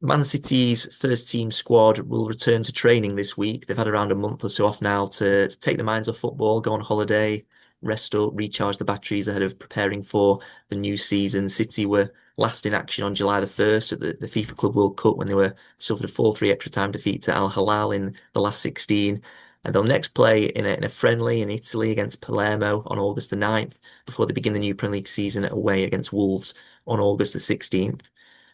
Man City's first team squad will return to training this week. They've had around a month or so off now to take their minds off football, go on holiday, rest up, recharge the batteries ahead of preparing for the new season. City were last in action on July the 1st at the FIFA Club World Cup when they were suffered a 4-3 extra time defeat to Al Hilal in the last 16. And they'll next play in a friendly in Italy against Palermo on August the 9th before they begin the new Premier League season away against Wolves on August the 16th.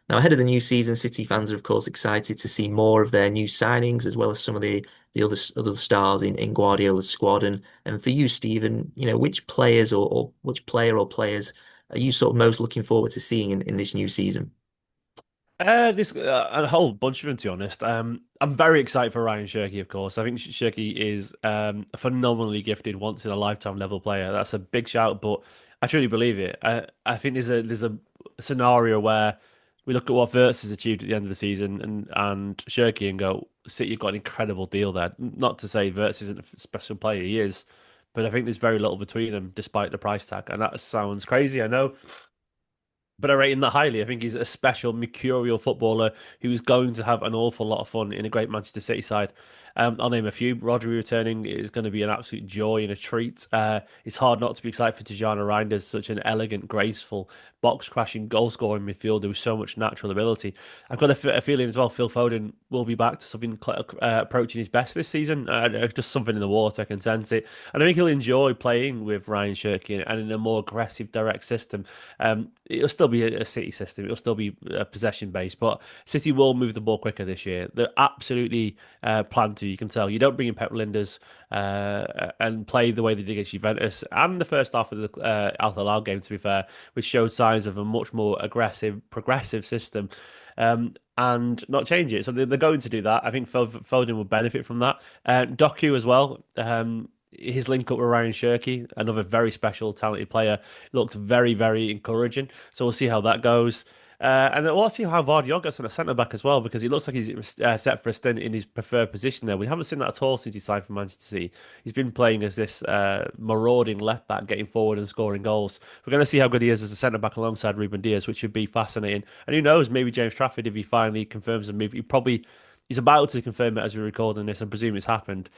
Now, ahead of the new season, City fans are of course excited to see more of their new signings as well as some of the other stars in Guardiola's squad. And for you, Stephen, which players or which player or players are you sort of most looking forward to seeing in this new season? This a whole bunch of them, to be honest. I'm very excited for Ryan Shirky, of course. I think Shirky is a phenomenally gifted, once in a lifetime level player. That's a big shout, but I truly believe it. I think there's a scenario where we look at what Wirtz has achieved at the end of the season and Shirky and go, City have got an incredible deal there. Not to say Wirtz isn't a special player, he is, but I think there's very little between them, despite the price tag, and that sounds crazy, I know. But I rate him that highly. I think he's a special, mercurial footballer who is going to have an awful lot of fun in a great Manchester City side. I'll name a few. Rodri returning is going to be an absolute joy and a treat. It's hard not to be excited for Tijjani Reinders, such an elegant, graceful, box-crashing, goal-scoring midfielder with so much natural ability. I've got a feeling as well Phil Foden will be back to something approaching his best this season. Just something in the water, I can sense it. And I think he'll enjoy playing with Ryan Shirky and in a more aggressive, direct system. It'll still be a City system. It'll still be possession based, but City will move the ball quicker this year. They're absolutely planned to. You can tell. You don't bring in Pep Linders and play the way they did against Juventus and the first half of the Al Hilal game, to be fair, which showed signs of a much more aggressive, progressive system. And not change it. So they're going to do that. I think Foden will benefit from that. Doku as well. His link up with Ryan Shirky, another very special, talented player, looked very, very encouraging. So we'll see how that goes. And we'll see how Vardy gets on a centre back as well, because he looks like he's set for a stint in his preferred position there. We haven't seen that at all since he signed for Manchester City. He's been playing as this marauding left back, getting forward and scoring goals. We're going to see how good he is as a centre back alongside Ruben Diaz, which should be fascinating. And who knows, maybe James Trafford, if he finally confirms the move, he's about to confirm it as we're recording this. I presume it's happened.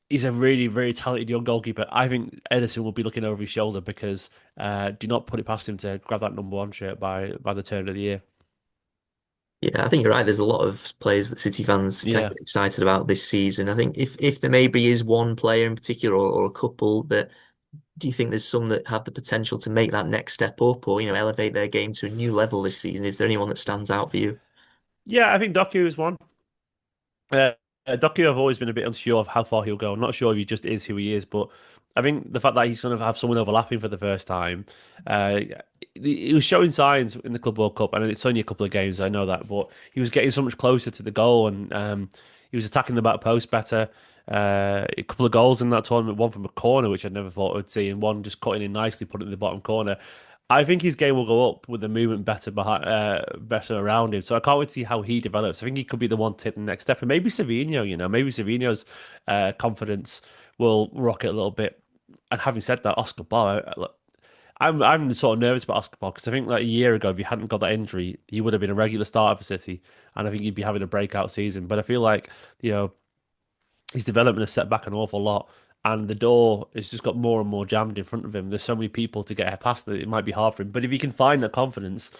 He's a really, very talented young goalkeeper. I think Edison will be looking over his shoulder because do not put it past him to grab that number one shirt by the turn of the year. Yeah, I think you're right. There's a lot of players that City fans can Yeah. get excited about this season. I think if there maybe is one player in particular or a couple that do you think there's some that have the potential to make that next step up or elevate their game to a new level this season? Is there anyone that stands out for you? Yeah, I think Doku is one. Uh, Doku, I've always been a bit unsure of how far he'll go. I'm not sure if he just is who he is, but I think the fact that he's going to have someone overlapping for the first time, uh, he was showing signs in the Club World Cup, and it's only a couple of games, I know that, but he was getting so much closer to the goal, and he was attacking the back post better. A couple of goals in that tournament, one from a corner, which I never thought I'd see, and one just cutting in nicely, put it in the bottom corner. I think his game will go up with the movement better behind, better around him. So I can't wait to see how he develops. I think he could be the one to take the next step, and maybe Savinho. Maybe Savinho's confidence will rocket a little bit. And having said that, Oscar Bob, look, I'm sort of nervous about Oscar Bob because I think like a year ago, if he hadn't got that injury, he would have been a regular starter for City, and I think he'd be having a breakout season. But I feel like you know his development has set back an awful lot, and the door has just got more and more jammed in front of him. There's so many people to get past that it might be hard for him. But if he can find that confidence,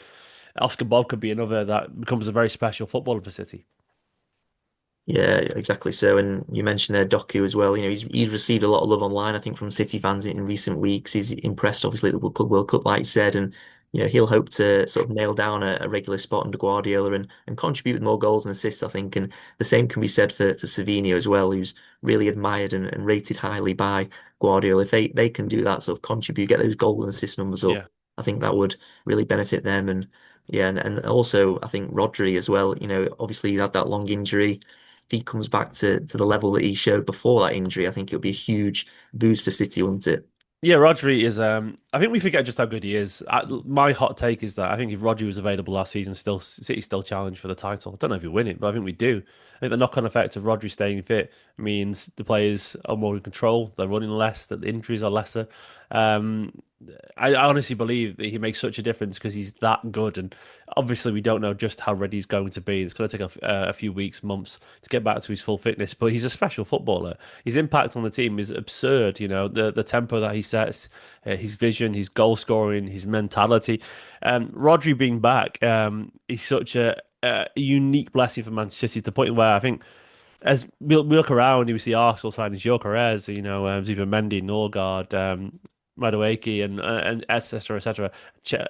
Oscar Bob could be another that becomes a very special footballer for City. Yeah, exactly so. And you mentioned there Doku as well. He's received a lot of love online, I think, from City fans in recent weeks. He's impressed, obviously, at the World Cup, like you said, and he'll hope to sort of nail down a regular spot under Guardiola and contribute with more goals and assists, I think. And the same can be said for Savinho as well, who's really admired and rated highly by Guardiola. If they can do that, sort of contribute, get those goal and assist numbers up, Yeah. I think that would really benefit them. And yeah, and also I think Rodri as well. Obviously he had that long injury if he comes back to the level that he showed before that injury, I think it'll be a huge boost for City, won't it? Yeah, Rodri is. I think we forget just how good he is. My hot take is that I think if Rodri was available last season, still City still challenge for the title. I don't know if he'll win it, but I think we do. I think the knock-on effect of Rodri staying fit means the players are more in control. They're running less. That the injuries are lesser. Um, I honestly believe that he makes such a difference because he's that good. And obviously, we don't know just how ready he's going to be. It's going to take a few weeks, months to get back to his full fitness. But he's a special footballer. His impact on the team is absurd. You know, the tempo that he sets, his vision, his goal scoring, his mentality. Rodri being back, is such a unique blessing for Manchester City to the point where I think as we look around, you see Arsenal signing Gyökeres, Steven Mendy, Norgard, Madueke, and et cetera, et cetera.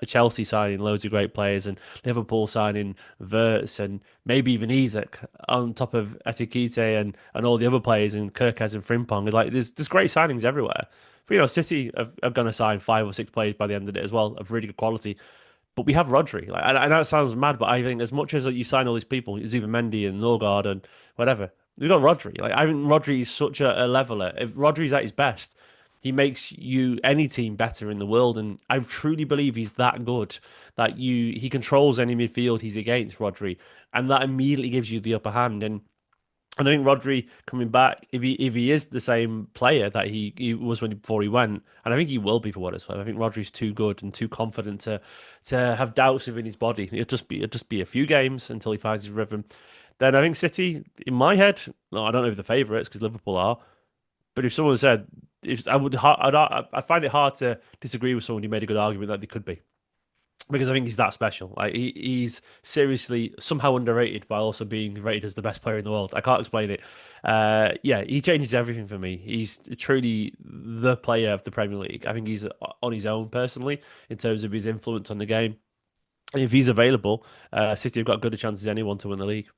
Chelsea signing loads of great players, and Liverpool signing Wirtz and maybe even Isak on top of Etikite and all the other players and Kirkez and Frimpong. Like there's great signings everywhere. But City are going to sign 5 or 6 players by the end of it as well of really good quality. But we have Rodri. Like, I know it sounds mad, but I think as much as you sign all these people, Mendy and Norgard and whatever, we've got Rodri. Like I think Rodri is such a leveler. If Rodri's at his best, he makes you any team better in the world. And I truly believe he's that good that he controls any midfield he's against Rodri, and that immediately gives you the upper hand. And I think Rodri coming back, if he is the same player that he was before he went, and I think he will be for what it's worth. I think Rodri's too good and too confident to have doubts within his body. It'll just be a few games until he finds his rhythm. Then I think City, in my head, no, I don't know if the favourites because Liverpool are, but if someone said, if I would, I find it hard to disagree with someone who made a good argument that they could be because I think he's that special. Like he's seriously somehow underrated while also being rated as the best player in the world. I can't explain it. Yeah, he changes everything for me. He's truly the player of the Premier League. I think he's on his own personally in terms of his influence on the game. And if he's available, City have got good a chance as anyone to win the league.